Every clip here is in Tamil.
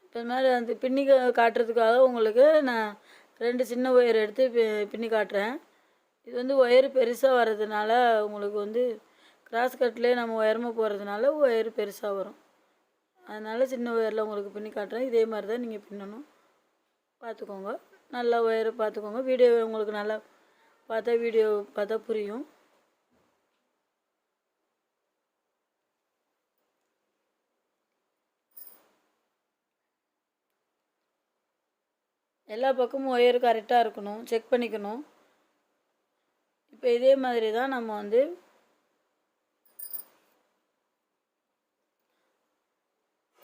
இப்போ இது மாதிரி அந்த பின்னி காட்டுறதுக்காக உங்களுக்கு நான் 2 சின்ன ஒயர் எடுத்து பின்னி காட்டுறேன். இது வந்து ஒயரு பெருசாக வர்றதுனால உங்களுக்கு வந்து கிராஸ் கட்லேயே நம்ம உயரமாக போகிறதுனால ஒயரு பெருசாக வரும். அதனால் சின்ன ஒயரில் உங்களுக்கு பின்னி காட்டுறேன். இதே மாதிரி தான் நீங்கள் பின்னணும், பார்த்துக்கோங்க. நல்லா ஒயரை பார்த்துக்கோங்க. வீடியோ உங்களுக்கு நல்லா வீடியோ பார்த்தா புரியும். எல்லா பக்கமும் ஒயர் கரெக்டாக இருக்கணும், செக் பண்ணிக்கணும். இப்போ இதே மாதிரி தான் நம்ம வந்து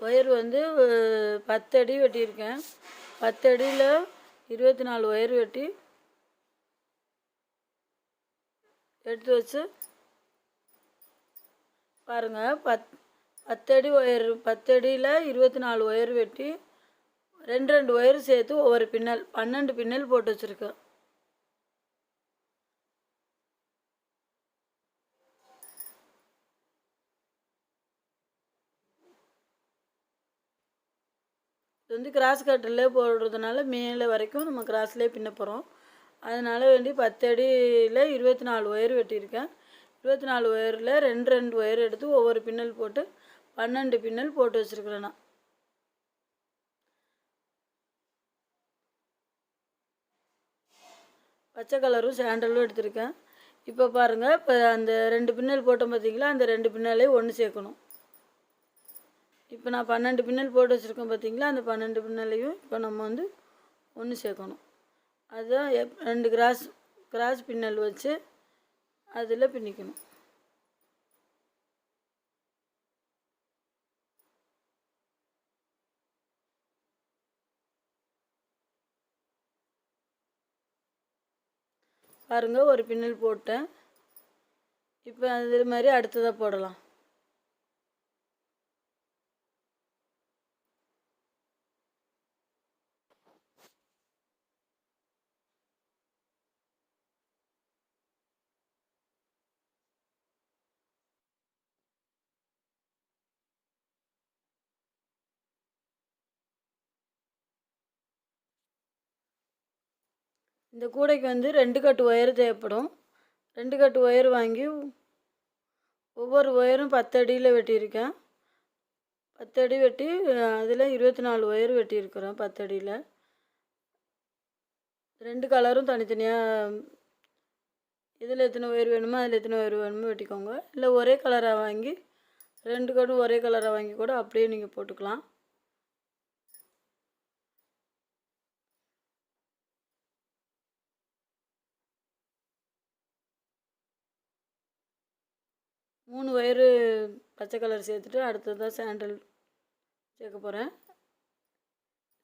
ஒயர் வந்து 10 அடி வெட்டியிருக்கேன். 10 அடியில் 24 ஒயர் வெட்டி எடுத்து வச்சு பாருங்கள். 10 அடி ஒயர், 10 அடியில் 24 ஒயர் வெட்டி 2 ஒயர் சேர்த்து ஒவ்வொரு பின்னல் 12 பின்னல் போட்டு வச்சுருக்கேன். இது வந்து கிராஸ் கட்டில் போடுறதுனால மேலே வரைக்கும் நம்ம கிராஸ்லேயே பின்ன போகிறோம். அதனால் வேண்டி 10 அடியில் 24 ஒயர் வெட்டியிருக்கேன். 24 ஒயரில் 2 ஒயர் எடுத்து ஒவ்வொரு பின்னல் போட்டு 12 பின்னல் போட்டு வச்சுருக்கிறேன். நான் பச்சை கலரும் சாண்டலும் எடுத்திருக்கேன். இப்போ பாருங்கள், இப்போ அந்த 2 பின்னல் போட்டோம் பார்த்தீங்களா, அந்த 2 பின்னலையும் ஒன்று சேர்க்கணும். இப்போ நான் 12 பின்னல் போட்டு வச்சுருக்கேன் பார்த்தீங்களா, அந்த 12 பின்னலையும் இப்போ நம்ம வந்து ஒன்று சேர்க்கணும். அதுதான் 2 கிராஸ் பின்னல் வச்சு அதில் பின்னிக்கணும். பாருங்கள், ஒரு பின்னல் போட்டேன். இப்போ அது மாதிரி அடுத்ததாக போடலாம். இந்த கூடைக்கு வந்து 2 கட்டு ஒயர் தேவைப்படும். 2 கட்டு ஒயர் வாங்கி ஒவ்வொரு ஒயரும் 10 அடியில் வெட்டியிருக்கேன். 10 அடி வெட்டி அதில் 24 ஒயர் வெட்டியிருக்கிறேன். 10 அடியில் 2 கலரும் தனித்தனியாக, இதில் எத்தனை ஒயர் வேணுமோ அதில் எத்தனை ஒயர் வேணுமோ வெட்டிக்கோங்க. இல்லை ஒரே கலராக வாங்கி 2 கட்டும் ஒரே கலராக வாங்கி கூட அப்படியே நீங்கள் போட்டுக்கலாம். மூணு ஒயரு பச்சை கலர் சேர்த்துட்டு அடுத்ததாக சாண்டல் சேர்க்க போகிறேன்.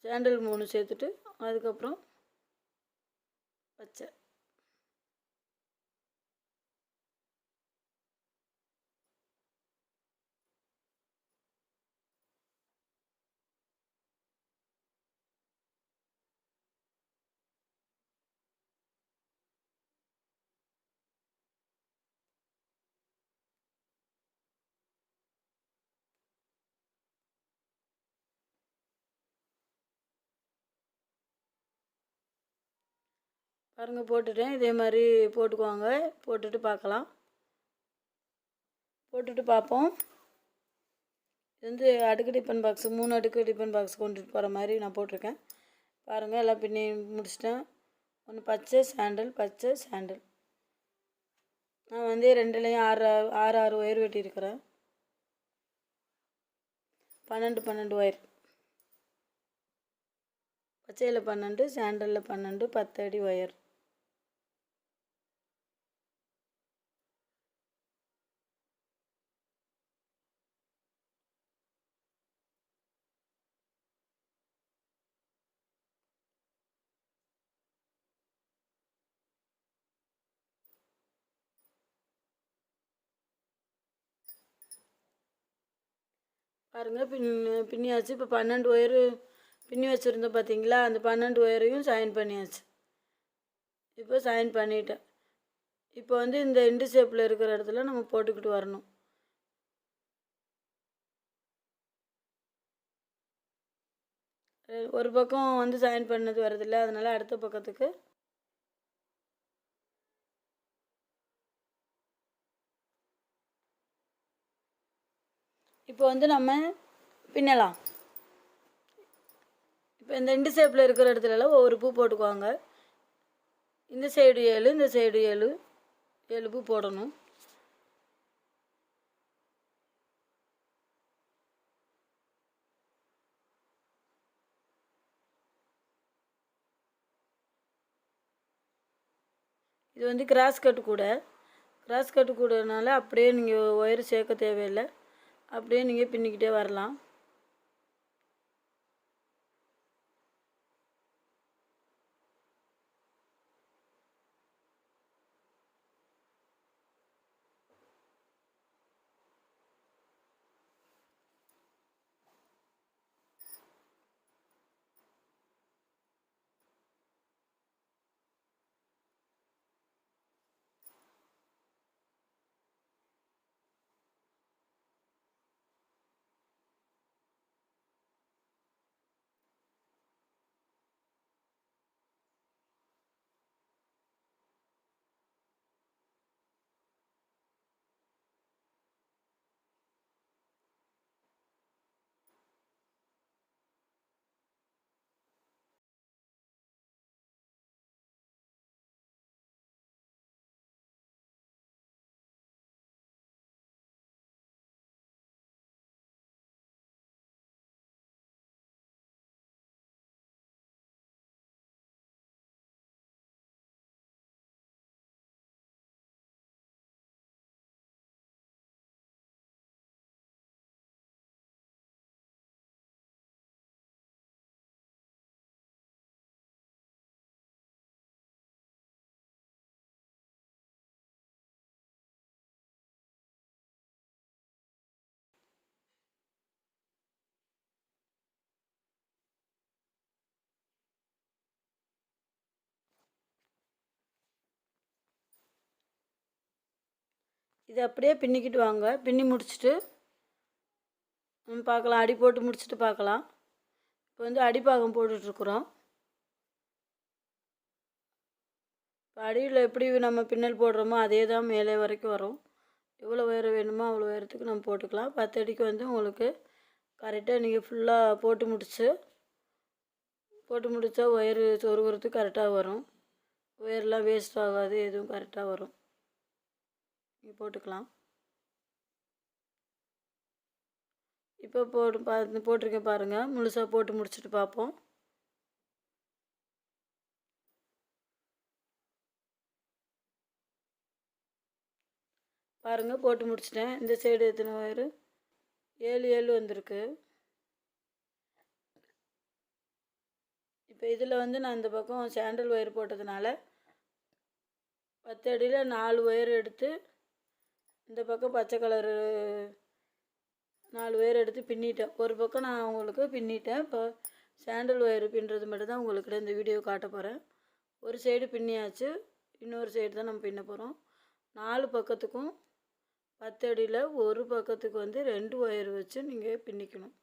சாண்டல் 3 சேர்த்துட்டு அதுக்கப்புறம் பச்சை. பாருங்கள், போட்டுட்டேன். இதே மாதிரி போட்டுக்குவாங்க. போட்டுட்டு பார்க்கலாம். போட்டுட்டு பார்ப்போம். இது வந்து அடுக்கு டிஃபன் பாக்ஸு, 3 அடுக்கு டிஃபன் பாக்ஸ் கொண்டுட்டு போகிற மாதிரி நான் போட்டிருக்கேன். பாருங்கள், எல்லாம் பின்னி முடிச்சிட்டேன். ஒன்று பச்சை சாண்டல், பச்சை சாண்டல். நான் வந்து 2லேயும் 6 ஒயர் வெட்டியிருக்கிறேன். 12 ஒயர். பச்சையில் 12, சாண்டலில் 12, 10 அடி ஒயர். பாருங்கள், பின்னியாச்சு. இப்போ 12 ஒயரு பின்னி வச்சுருந்தோம் பார்த்தீங்களா, அந்த 12 ஒயரையும் ஜாயின் பண்ணியாச்சு. இப்போ ஜாயின் பண்ணிட்டேன். இப்போ வந்து இந்த எண்டு ஷேப்பில் இருக்கிற இடத்துல நம்ம போட்டுக்கிட்டு வரணும். ஒரு பக்கம் வந்து ஜாயின் பண்ணது வரதில்லை, அதனால் அடுத்த பக்கத்துக்கு இப்போ வந்து நம்ம பின்னலாம். இப்போ இந்த ரெண்டு ஷேப்பில் இருக்கிற இடத்துலலாம் ஒவ்வொரு பூ போட்டுக்குவாங்க. இந்த சைடு 7, இந்த சைடு 7, 7 பூ போடணும். இது வந்து கிராஸ் கட்டு கூடனால அப்படியே நீங்கள் ஒயர் சேர்க்க தேவையில்லை, அப்படியே நீங்கள் பின்னிக்கிட்டே வரலாம். இதை அப்படியே பின்னிக்கிட்டு வாங்க. பின்னி முடிச்சுட்டு பார்க்கலாம், அடி போட்டு முடிச்சுட்டு பார்க்கலாம். இப்போ வந்து அடிப்பாகம் போட்டுட்ருக்குறோம். இப்போ அடியில் எப்படி நம்ம பின்னல் போடுறோமோ அதே தான் மேலே வரைக்கும் வரும். எவ்வளோ உயரம் வேணுமோ அவ்வளோ உயரத்துக்கு நம்ம போட்டுக்கலாம். 10 அடிக்கு வந்து உங்களுக்கு கரெக்டாக நீங்கள் ஃபுல்லாக போட்டு முடித்தா ஒயரு சொருகிறதுக்கு கரெக்டாக வரும். ஒயர்லாம் வேஸ்ட் ஆகாது, எதுவும் கரெக்டாக வரும். நீங்கள் போட்டுக்கலாம். இப்போ போட்டிருக்கேன் பாருங்கள். முழுசாக போட்டு முடிச்சுட்டு பார்ப்போம். பாருங்கள், போட்டு முடிச்சிட்டேன். இந்த சைடு எத்தனை ஒயரு? 7 வந்திருக்கு. இப்போ இதில் வந்து நான் இந்த பக்கம் சாண்டல் ஒயர் போட்டதுனால 10 அடியில் 4 ஒயர் எடுத்து இந்த பக்கம் பச்சை கலரு 4 ஒயர் எடுத்து பின்னிட்டேன். ஒரு பக்கம் நான் உங்களுக்கு பின்னிட்டேன். இப்போ சாண்டல் ஒயர் பின்னுறது மட்டும் தான் உங்களுக்கு இந்த வீடியோ காட்ட போகிறேன். ஒரு சைடு பின்னியாச்சு, இன்னொரு சைடு தான் நம்ம பின்ன போகிறோம். 4 பக்கத்துக்கும் 10 அடியில் ஒரு பக்கத்துக்கு வந்து 2 ஒயர் வச்சு நீங்கள் பின்னிக்கணும்.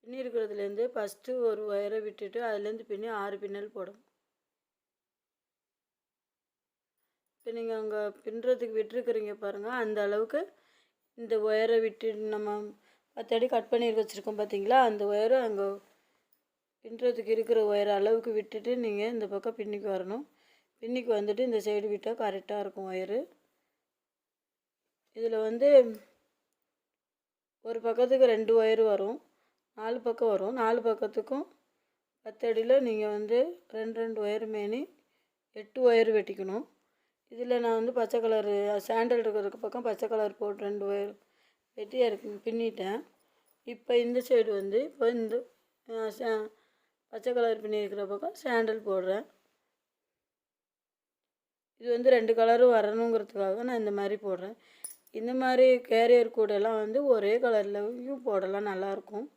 பின்னி இருக்கிறதுலேருந்து ஃபஸ்ட்டு ஒரு ஒயரை விட்டுட்டு அதுலேருந்து பின்னி 6 பின்னல் போடணும். இப்போ நீங்கள் அங்கே பின்னுறதுக்கு விட்டுருக்குறீங்க பாருங்கள், அந்த அளவுக்கு இந்த ஒயரை விட்டு நம்ம 10 அடி கட் பண்ணி வச்சுருக்கோம் பார்த்தீங்களா, அந்த ஒயரை அங்கே பின்னுறதுக்கு இருக்கிற ஒயரை அளவுக்கு விட்டுட்டு நீங்கள் இந்த பக்கம் பின்னிக்கு வரணும். பின்னிக்கு வந்துட்டு இந்த சைடு விட்டால் கரெக்டாக இருக்கும் ஒயரு. இதில் வந்து ஒரு பக்கத்துக்கு 2 ஒயரு வரும், 4 பக்கம் வரும். 4 பக்கத்துக்கும் 10 அடியில் நீங்கள் வந்து 2 ஒயரு மேனி 8 ஒயரு வெட்டிக்கணும். இதில் நான் வந்து பச்சை கலரு சாண்டல் இருக்கிறதுக்கு பக்கம் பச்சை கலர் போட்டு 2 ஒயர் வெட்டி பின்னிட்டேன். இப்போ இந்த சைடு வந்து இப்போ இந்த பச்சை கலர் பின்னிருக்கிற பக்கம் சாண்டல் போடுறேன். இது வந்து 2 கலரும் வரணுங்கிறதுக்காக நான் இந்த மாதிரி போடுறேன். இந்த மாதிரி கேரியர் கூடலாம் வந்து ஒரே கலர்லையும் போடலாம், நல்லாயிருக்கும்.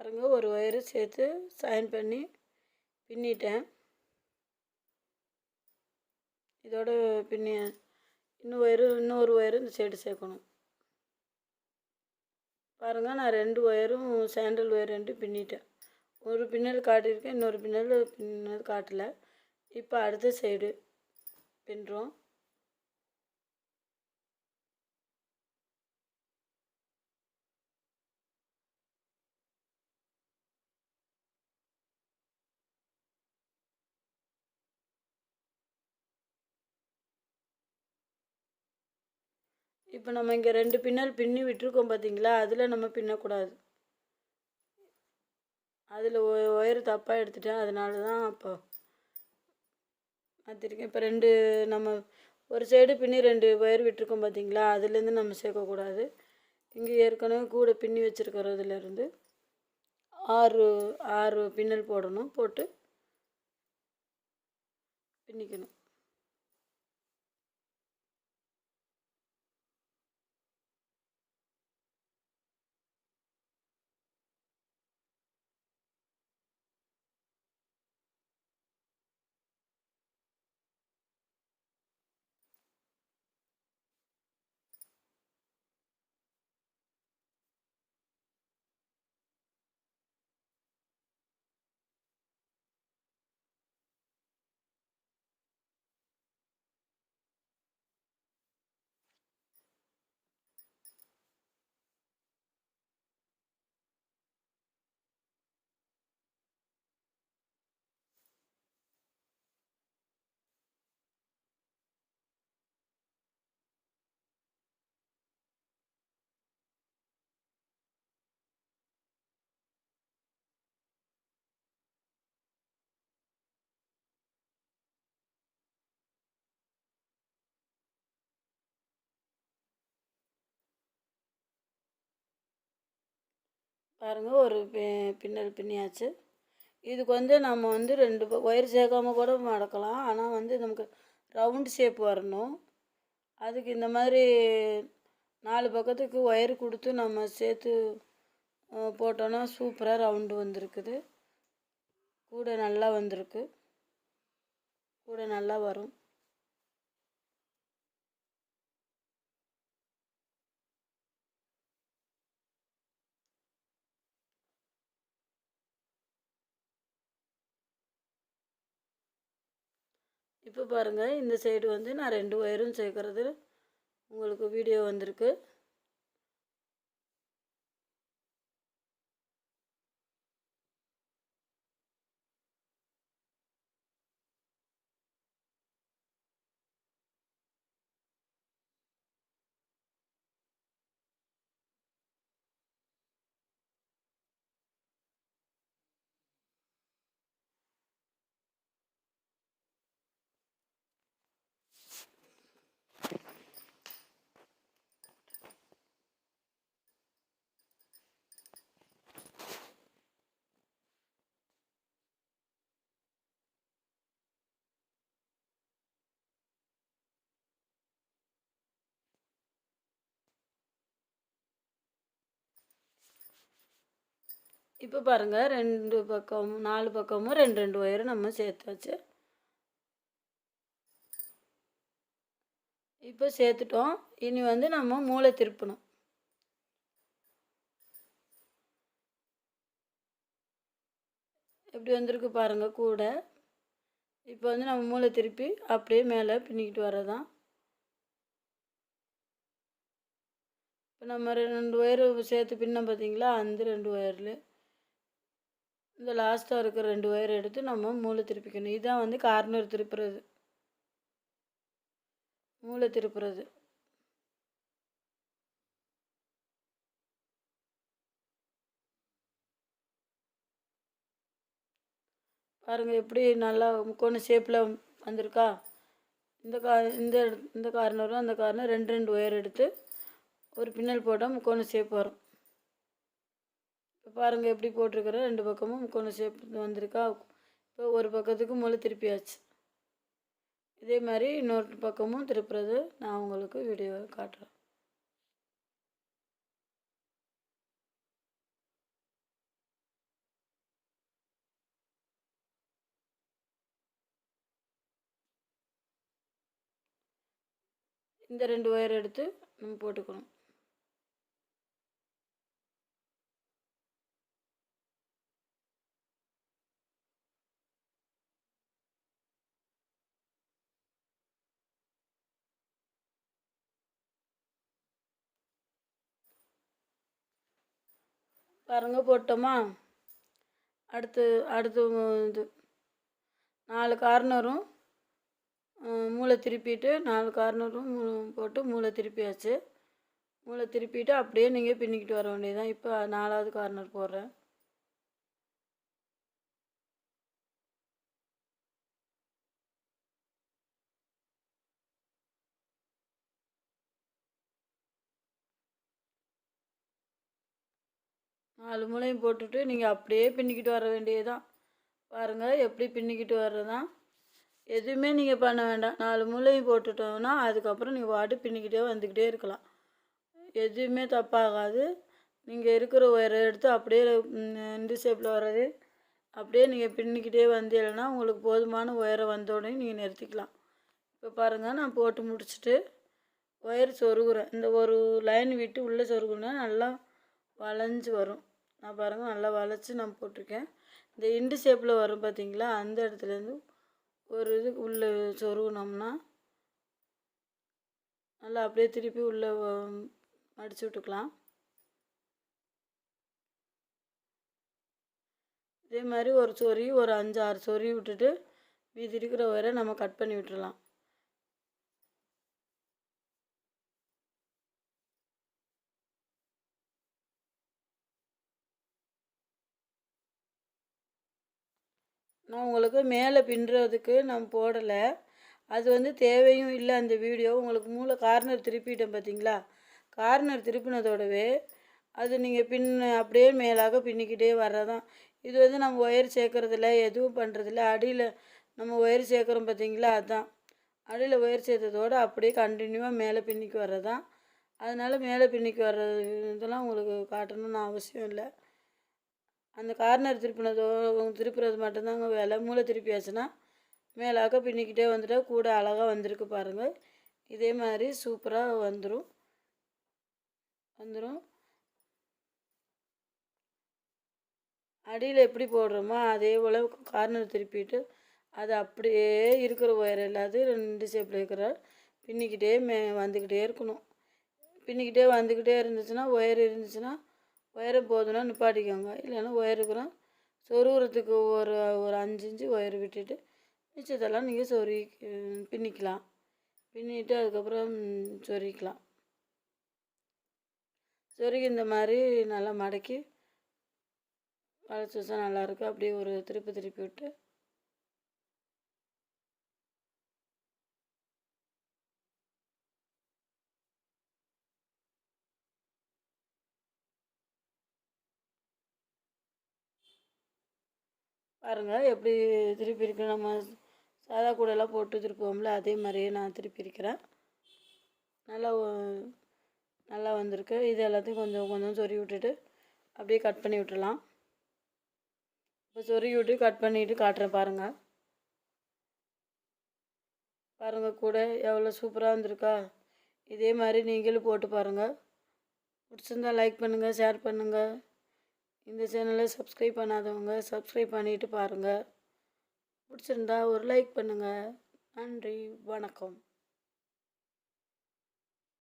பாருங்கள், ஒரு ஒயரு சேர்த்து ஜாயின் பண்ணி பின்னிட்டேன். இதோட பின்னி இன்னொரு ஒயரு இந்த சைடு சேர்க்கணும். பாருங்கள், நான் 2 ஒயரும் சாண்டல் ஒயர் 2 பின்னிட்டேன். ஒரு பின்னல் காட்டியிருக்கேன், இன்னொரு பின்னல் பின்னல் காட்டலை. இப்போ அடுத்த சைடு பின்னுறோம். இப்போ நம்ம இங்கே 2 பின்னல் பின்னி விட்டுருக்கோம் பார்த்தீங்களா, அதில் நம்ம பின்னக்கூடாது. அதில் ஒயர் தப்பாக எடுத்துட்டேன், அதனால தான் இப்போ மாற்றிருக்கேன். இப்போ 2 நம்ம ஒரு சைடு பின்னி 2 ஒயர் விட்டுருக்கோம் பார்த்தீங்களா, அதுலேருந்து நம்ம சேர்க்கக்கூடாது. இங்கே ஏற்கனவே கூட பின்னி வச்சுருக்கிறதுலேருந்து 6 பின்னல் போடணும். போட்டு பின்னிக்கணும். பாருங்கள், ஒரு பின்னல் பின்னியாச்சு. இதுக்கு வந்து நம்ம வந்து 2 ஒயர் சேர்க்காம கூட மடக்கலாம். ஆனால் வந்து நமக்கு ரவுண்டு ஷேப் வரணும். அதுக்கு இந்த மாதிரி 4 பக்கத்துக்கு ஒயர் கொடுத்து நம்ம சேர்த்து போட்டோன்னா சூப்பராக ரவுண்டு வந்திருக்குது. கூட நல்லா வந்திருக்கு, கூட நல்லா வரும். இப்போ பாருங்கள், இந்த சைடு வந்து நான் 2 ஒயரும் சேர்க்குறது உங்களுக்கு வீடியோ வந்திருக்கு. இப்போ பாருங்கள், 2 பக்கம் 4 பக்கமும் 2 ஒயரு நம்ம சேர்த்தாச்சு. இப்போ சேர்த்துட்டோம். இனி வந்து நம்ம மூளை திருப்பணும். எப்படி வந்திருக்கு பாருங்கள் கூட. இப்போ வந்து நம்ம மூளை திருப்பி அப்படியே மேலே பின்னிக்கிட்டு வரதான். இப்போ நம்ம 2 ஒயரு சேர்த்து பின்னோம் பார்த்தீங்களா, அந்த 2 ஒயரில் இந்த லாஸ்ட்டாக இருக்கிற 2 ஒயர் எடுத்து நம்ம மூளை திருப்பிக்கணும். இதுதான் வந்து கார்னர் திருப்புறது, மூளை திருப்புறது. பாருங்கள், எப்படி நல்லா முக்கோண ஷேப்பில் வந்திருக்கா. இந்த இந்த கார்னரும் அந்த கார்னர் 2 ஒயர் எடுத்து ஒரு பின்னல் போட்டால் முக்கோண ஷேப் வரும். இப்போ பாருங்கள், எப்படி போட்டிருக்கிற 2 பக்கமும் முக்கோண ஷேப் வந்திருக்கா. இப்போ ஒரு பக்கத்துக்கு மூளை திருப்பியாச்சு. இதே மாதிரி இன்னொரு பக்கமும் திருப்புறது நான் உங்களுக்கு வீடியோ காட்டுறேன். இந்த 2 ஒயர் எடுத்து நம்ம போட்டுக்கணும். பாருங்க போட்டோமா. அடுத்து அடுத்து இது 4 கார்னரும் மூளை திருப்பிட்டு 4 கார்னரும் போட்டு மூளை திருப்பியாச்சு. மூளை திருப்பிட்டு அப்படியே நீங்கள் பின்னிக்கிட்டு வர வேண்டியதுதான். இப்போ 4வது கார்னர் போடுறேன். நாலு மூளையும் போட்டுட்டு நீங்கள் அப்படியே பின்னிக்கிட்டு வர வேண்டியதுதான். பாருங்கள் எப்படி பின்னிக்கிட்டு வர்றதான். எதுவுமே நீங்கள் பண்ண வேண்டாம். 4 மூளையும் போட்டுட்டோம்னா அதுக்கப்புறம் நீங்கள் பாட்டு பின்னிக்கிட்டே வந்துக்கிட்டே இருக்கலாம். எதுவுமே தப்பாகாது. நீங்கள் இருக்கிற ஒயரை எடுத்து அப்படியே இந்த ஷேப்பில் வர்றது அப்படியே நீங்கள் பின்னிக்கிட்டே வந்தீங்கன்னா உங்களுக்கு போதுமான ஒயரை வந்தோடனே நீங்கள் நிறுத்திக்கலாம். இப்போ பாருங்கள், நான் போட்டு முடிச்சுட்டு ஒயர் சொருகுறேன். இந்த ஒரு லைன் விட்டு உள்ளே சொருகுனா நல்லா வளைஞ்சு வரும். நான் பாருங்கள் நல்லா வளைச்சி நான் போட்டிருக்கேன். இந்த இண்டு ஷேப்பில் வரும் பார்த்தீங்களா, அந்த இடத்துலேருந்து ஒரு இது உள்ளே சொருகுனோம்னா நல்லா அப்படியே திருப்பி உள்ளே மடித்து விட்டுக்கலாம். இதே மாதிரி ஒரு சொறி ஒரு 5-6 சொறி விட்டுட்டு மீதி இருக்கிற ஒயரை நம்ம கட் பண்ணி விட்டுடலாம். நான் உங்களுக்கு மேலே பின்னுறதுக்கு நான் போடலை. அது வந்து தேவையும் இல்லை. அந்த வீடியோ உங்களுக்கு கார்னர் திருப்பிட்டேன் பார்த்தீங்களா, கார்னர் திருப்பினதோடவே அது நீங்கள் அப்படியே மேலாக பின்னிக்கிட்டே வர்றதான். இது வந்து நம்ம ஒயர் சேர்க்குறதில்ல, எதுவும் பண்ணுறதில்ல. அடியில் நம்ம ஒயர் சேர்க்குறோம் பார்த்தீங்களா, அதுதான். அடியில் ஒயர் சேர்த்ததோடு அப்படியே கண்டினியூவாக மேலே பின்னிக்கு வர்றதான். அதனால் மேலே பின்னிக்கு வர்றது இதெல்லாம் உங்களுக்கு காட்டணும்னு அவசியம் இல்லை. அந்த கார்னர் திருப்புறது மட்டும்தாங்க வேலை. மூளை திருப்பியாச்சுன்னா மேலாக பின்னிக்கிட்டே வந்துட்டா கூட அழகாக வந்திருக்கு பாருங்கள். இதே மாதிரி சூப்பராக வந்துடும். அடியில் எப்படி போடுறோமோ அதே போல் கார்னர் திருப்பிட்டு அது அப்படியே இருக்கிற ஒயர் எல்லாத்தையும் 2 ஷேப்பில் இருக்கிற பின்னிக்கிட்டே வந்துக்கிட்டே இருக்கணும். பின்னிக்கிட்டே வந்துக்கிட்டே இருந்துச்சுன்னா ஒயர் இருந்துச்சுன்னா ஒயரை போதுன்னா நிப்பாட்டிக்கோங்க. இல்லைன்னா ஒயர் இருக்கிறோம் சொருகிறதுக்கு ஒரு 5 இன்ச்சு ஒயர் விட்டுட்டு மிச்சத்தெல்லாம் நீங்கள் பின்னிக்கலாம். பின்னிட்டு அதுக்கப்புறம் சொருகிக்கலாம். சொருகி இந்த மாதிரி நல்லா மடக்கி வளைச்சி வச்சா நல்லாயிருக்கும். அப்படியே ஒரு திருப்பி விட்டு பாருங்கள் எப்படி திருப்பி இருக்கு. நம்ம சாதா கூடையெல்லாம் போட்டு திருப்புவோம்ல, அதே மாதிரியே நான் திருப்பி இருக்கிறேன். நல்லா வந்திருக்கு. இது எல்லாத்தையும் கொஞ்சம் கொஞ்சம் சொருகி விட்டுட்டு அப்படியே கட் பண்ணி விட்டுடலாம். இப்போ சொருகி விட்டு கட் பண்ணிவிட்டு காட்டுறேன் பாருங்கள். கூட எவ்வளோ சூப்பராக வந்திருக்கா. இதே மாதிரி நீங்களும் போட்டு பாருங்கள். பிடிச்சிருந்தா லைக் பண்ணுங்கள், ஷேர் பண்ணுங்கள். இந்த சேனலை சப்ஸ்கிரைப் பண்ணாதவங்க சப்ஸ்கிரைப் பண்ணிவிட்டு பாருங்கள். பிடிச்சிருந்தா ஒரு லைக் பண்ணுங்கள். நன்றி, வணக்கம்.